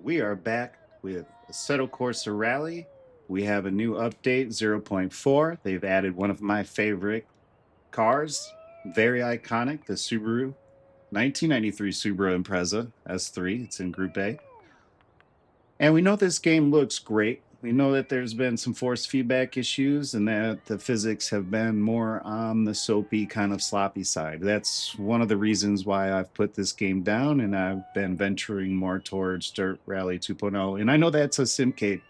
We are back with Assetto Corsa Rally. We have a new update, 0.4. They've added one of my favorite cars, very iconic, the Subaru 1993 Subaru Impreza S3. It's in Group A. And we know this game looks great. We know that there's been some force feedback issues and that the physics have been more on the soapy, kind of sloppy side. That's one of the reasons why I've put this game down and I've been venturing more towards Dirt Rally 2.0. And I know that's a simcade,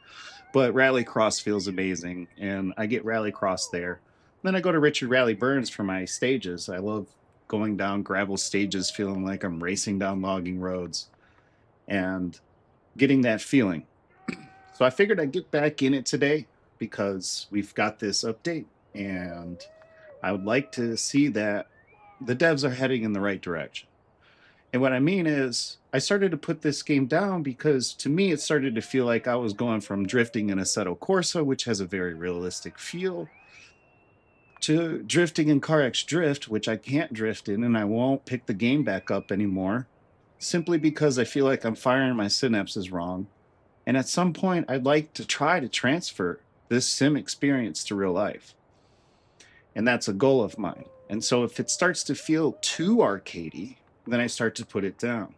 but Rallycross feels amazing. And I get Rallycross there. Then I go to Richard Rally Burns for my stages. I love going down gravel stages, feeling like I'm racing down logging roads and getting that feeling. So I figured I'd get back in it today because we've got this update and I would like to see that the devs are heading in the right direction. And what I mean is, I started to put this game down because to me it started to feel like I was going from drifting in Assetto Corsa, which has a very realistic feel, to drifting in CarX Drift, which I can't drift in and I won't pick the game back up anymore, simply because I feel like I'm firing my synapses wrong. And at some point, I'd like to try to transfer this sim experience to real life. And that's a goal of mine. And so if it starts to feel too arcadey, then I start to put it down.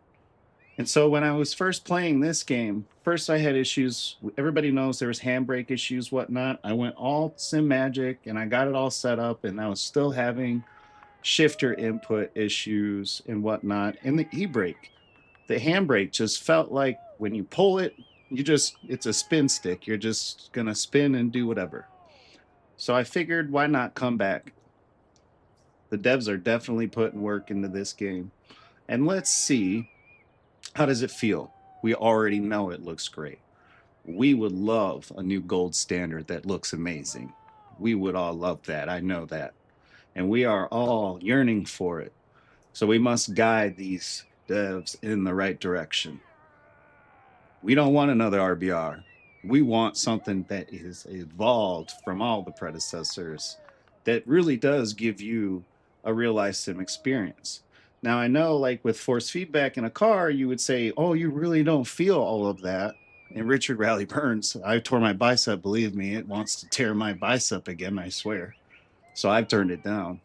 And so when I was first playing this game, first I had issues. Everybody knows there was handbrake issues, whatnot. I went all sim magic and I got it all set up, and I was still having shifter input issues and whatnot. And the e-brake, the handbrake just felt like when you pull it, it's a spin stick. You're just gonna spin and do whatever. So I figured, why not come back? The devs are definitely putting work into this game. And let's see, how does it feel? We already know it looks great. We would love a new gold standard that looks amazing. We would all love that. I know that. And we are all yearning for it. So we must guide these devs in the right direction. We don't want another RBR. We want something that is evolved from all the predecessors that really does give you a real life sim experience. Now, I know, like with force feedback in a car, you would say, oh, you really don't feel all of that. And Richard Rally Burns, I tore my bicep, believe me, it wants to tear my bicep again, I swear. So I've turned it down.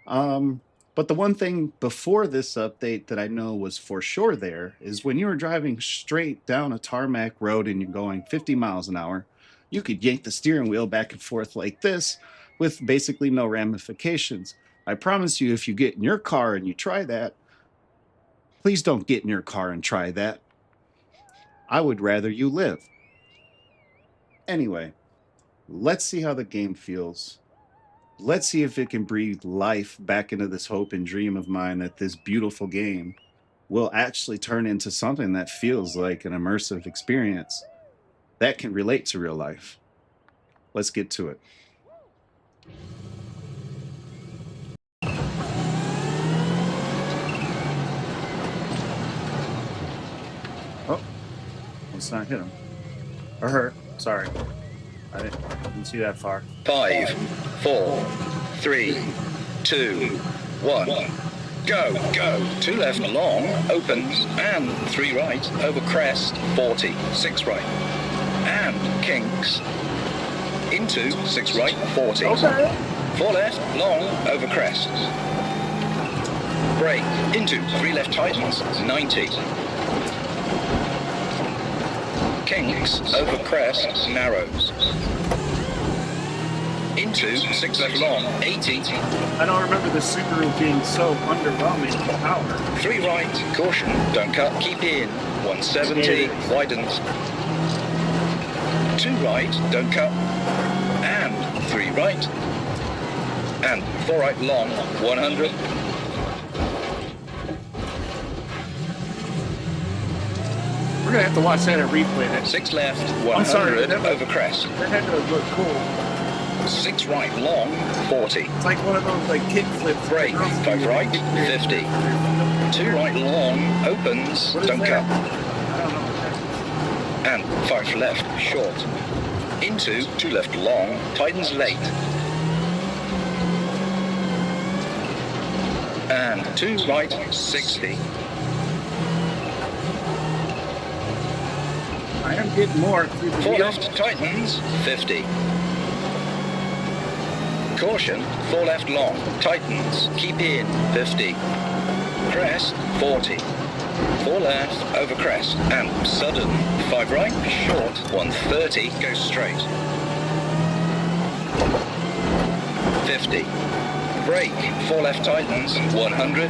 Um, but the one thing before this update that I know was for sure there is when you were driving straight down a tarmac road and you're going 50 miles an hour, you could yank the steering wheel back and forth like this with basically no ramifications. I promise you, if you get in your car and you try that, please don't get in your car and try that. I would rather you live. Anyway, let's see how the game feels. Let's see if it can breathe life back into this hope and dream of mine that this beautiful game will actually turn into something that feels like an immersive experience that can relate to real life. Let's get to it. Oh, let's not hit him. Or her. Sorry. I didn't see that far. 5, 4, 3, 2, 1. Go, go. 2 left long, opens, and 3 right, over crest, 40, 6 right. And kinks, into 6 right, 40. Okay. 4 left, long, over crest. Brake, into 3 left tightens, 90. Kinks, over crest, narrows. Into 6 left long, 80. I don't remember the Subaru being so underwhelming in power. 3 right, caution, don't cut, keep in. 170, widens. 2 right, don't cut. And 3 right. And 4 right long, 100. We're gonna have to watch that at replay. That 6 left, 100, I'm sorry, over crest. had to look cool. 6 right long, 40. It's like one of those like kick flips. Brake, 5 right, 50. 2 right long, opens, What is don't that? cut. I don't know what that is. And 5 left, short. Into 2 left long, tightens late. And 2 right, 60. I am getting more through the 4 wheel. left tightens, 50. Caution, 4 left long, tightens, keep in, 50. Crest, 40. 4 left, over crest, and sudden. 5 right, short, 130, go straight. 50. Brake, 4 left tightens, 100.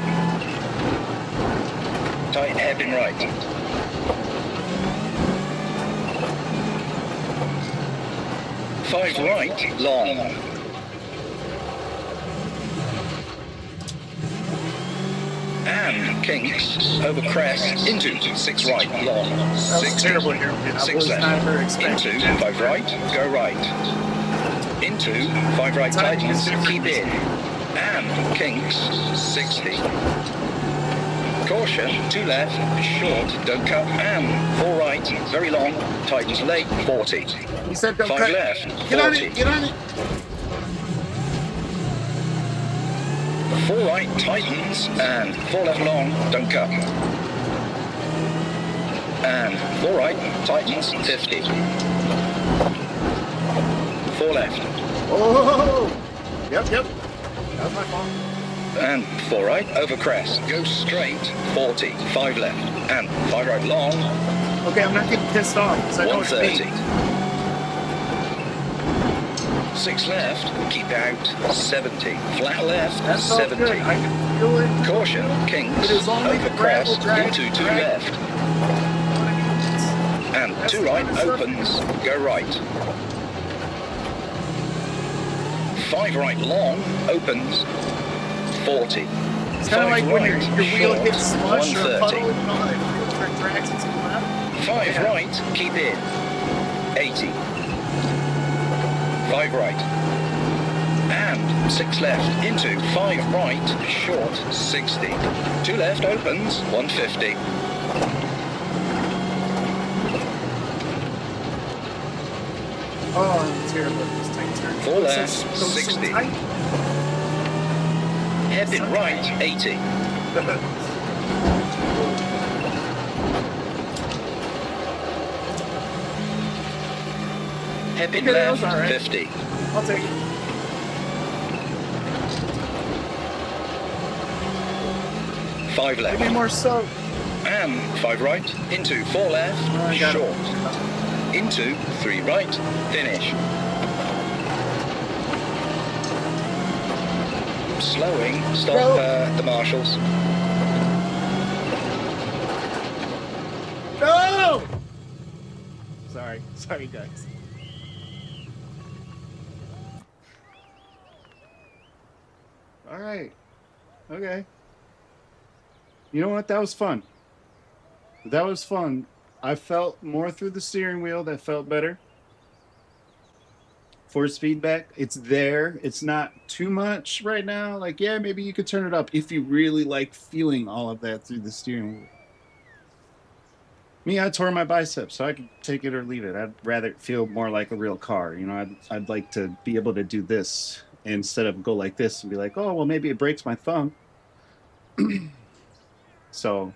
Tight hairpin right. 5 right, long. And kinks, over crest, into 6 right, long. That was 60. terrible here. I 6 was left, never expecting into that. 5 right, go right. Into 5 right Timing is tightens, different. keep in. And kinks, 60. Caution, 2 left, short, don't cut, and 4 right, very long, tightens late, 40. He said don't 5 cut. left, Get on 40. it, get on it. 4 right, tightens, and 4 left long, don't cut. And 4 right, tightens, 50. 4 left. Oh, yep. That was my fault. And 4 right, over crest, go straight, 40. 5 left, and 5 right long, Okay, I'm not getting pissed off because I know it's 130. me. 6 left, keep out, 70. Flat left, That felt 70. good. I can feel it. Caution, kinks, It is only over the gravel crest, drag, into 2 drag. left, and That's 2 the right kind of stuff- opens, go right. 5 right long, opens, 40. It's kind of like when your wheel short, gets smushed or 130. puddled and all that feels like drags into the left. 5 Yeah. right, keep in, 80. 5 right. And 6 left, into 5 right, short, 60. 2 left opens, 150. Oh, I'm terrible at this tight turn. 4 left, So 60. tight. Hairpin right, 80. Hairpin Okay, that was left, all right. 50. I'll take it. 5 Give me left. more soap. And 5 right, into 4 left, Oh, I got it. short. Into 3 right, finish. Slowing, stop Go. the marshals. No! Sorry, guys. All right. Okay. You know what? That was fun. That was fun. I felt more through the steering wheel. That felt better. Force feedback, it's there. It's not too much right now. Like, yeah, maybe you could turn it up if you really like feeling all of that through the steering wheel. Me, I tore my biceps, so I could take it or leave it. I'd rather it feel more like a real car. You know, I'd like to be able to do this instead of go like this and be like, oh, well, maybe it breaks my thumb. So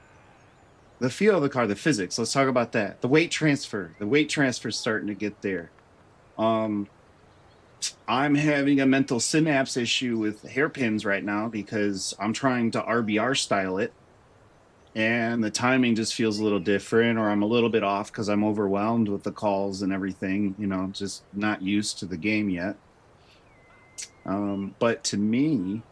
the feel of the car, the physics, let's talk about that. The weight transfer. The weight transfer is starting to get there. I'm having a mental synapse issue with hairpins right now because I'm trying to RBR style it and the timing just feels a little different, or I'm a little bit off because I'm overwhelmed with the calls and everything, you know, just not used to the game yet. But to me,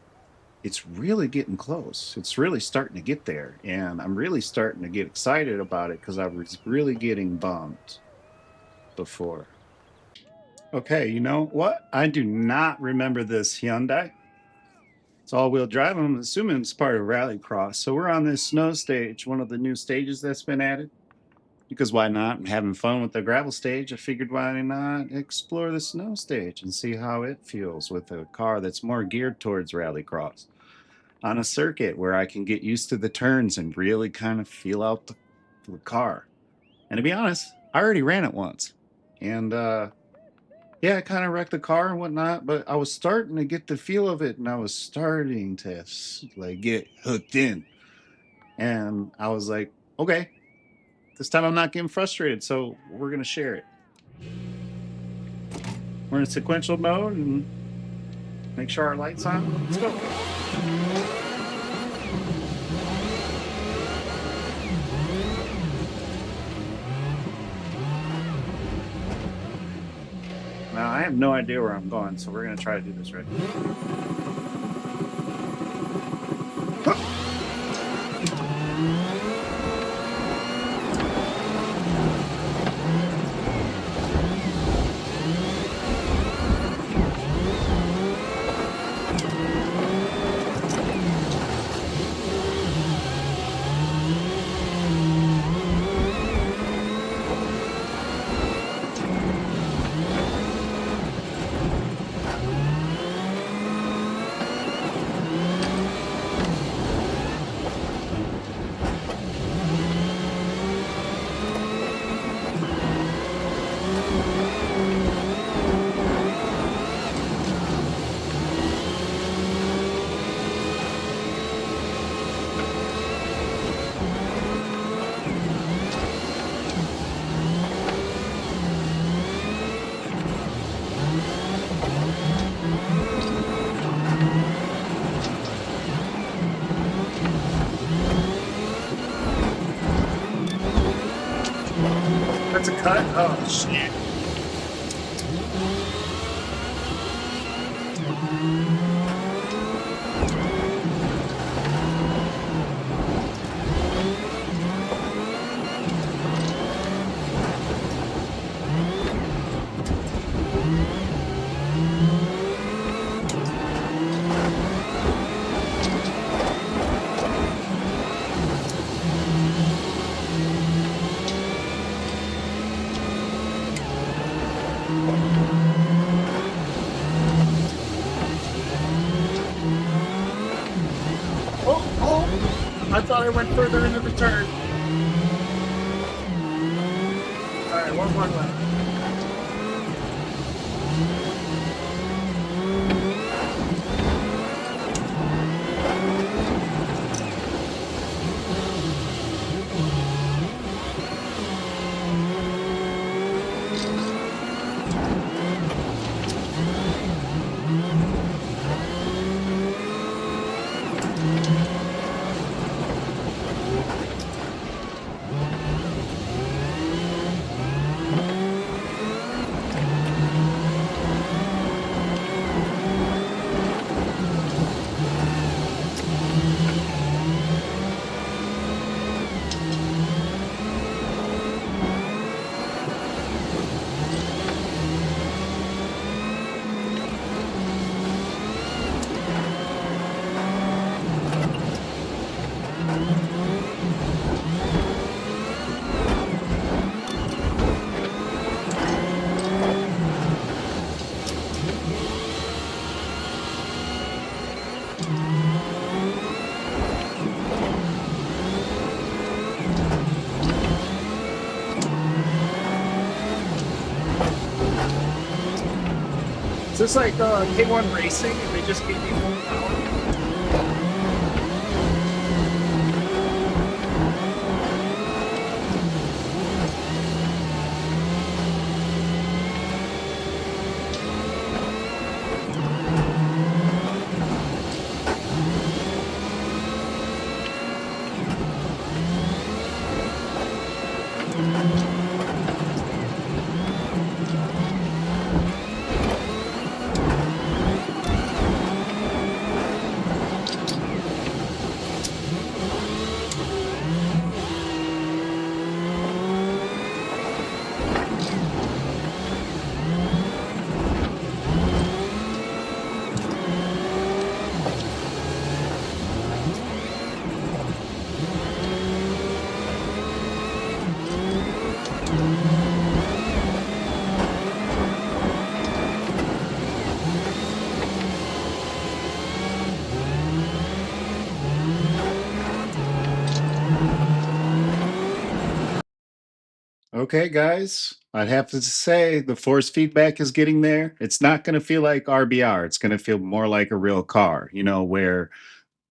it's really getting close. It's really starting to get there. And I'm really starting to get excited about it because I was really getting bummed before. Okay, you know what? I do not remember this Hyundai. It's all-wheel drive. I'm assuming it's part of Rallycross. So we're on this snow stage, one of the new stages that's been added. Because why not? I'm having fun with the gravel stage. I figured why not explore the snow stage and see how it feels with a car that's more geared towards Rallycross on a circuit where I can get used to the turns and really kind of feel out the car. And to be honest, I already ran it once. And yeah, I kind of wrecked the car and whatnot, but I was starting to get the feel of it and I was starting to like get hooked in. And I was like, okay, This time I'm not getting frustrated, so we're gonna share it. We're in sequential mode and make sure our light's on. Let's go. Now I have no idea where I'm going, so we're gonna try to do this right. That's a cut? Oh, shit. I thought I went further into the turn. Alright, one more left. Is this like K1 Racing and they just gave me full power? Okay, guys, I'd have to say the force feedback is getting there. It's not going to feel like RBR. It's going to feel more like a real car, you know, where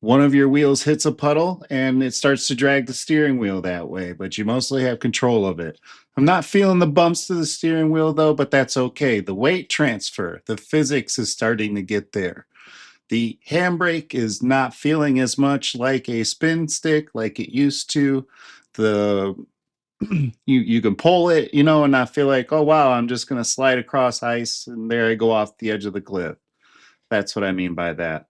one of your wheels hits a puddle and it starts to drag the steering wheel that way, but you mostly have control of it. I'm not feeling the bumps to the steering wheel though, but that's okay. The weight transfer, the physics is starting to get there. The handbrake is not feeling as much like a spin stick like it used to. The you can pull it, and not feel like, oh wow, I'm just gonna slide across ice and there I go off the edge of the cliff. That's what I mean by that.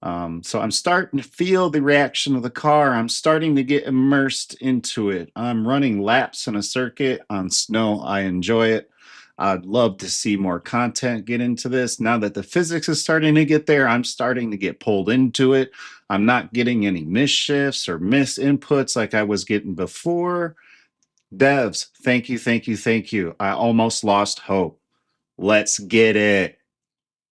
So I'm starting to feel the reaction of the car. I'm starting to get immersed into it. I'm running laps in a circuit on snow. I enjoy it. I'd love to see more content get into this. Now that the physics is starting to get there, I'm starting to get pulled into it. I'm not getting any misshifts or miss inputs like I was getting before. Devs, thank you, thank you, thank you. I almost lost hope. Let's get it.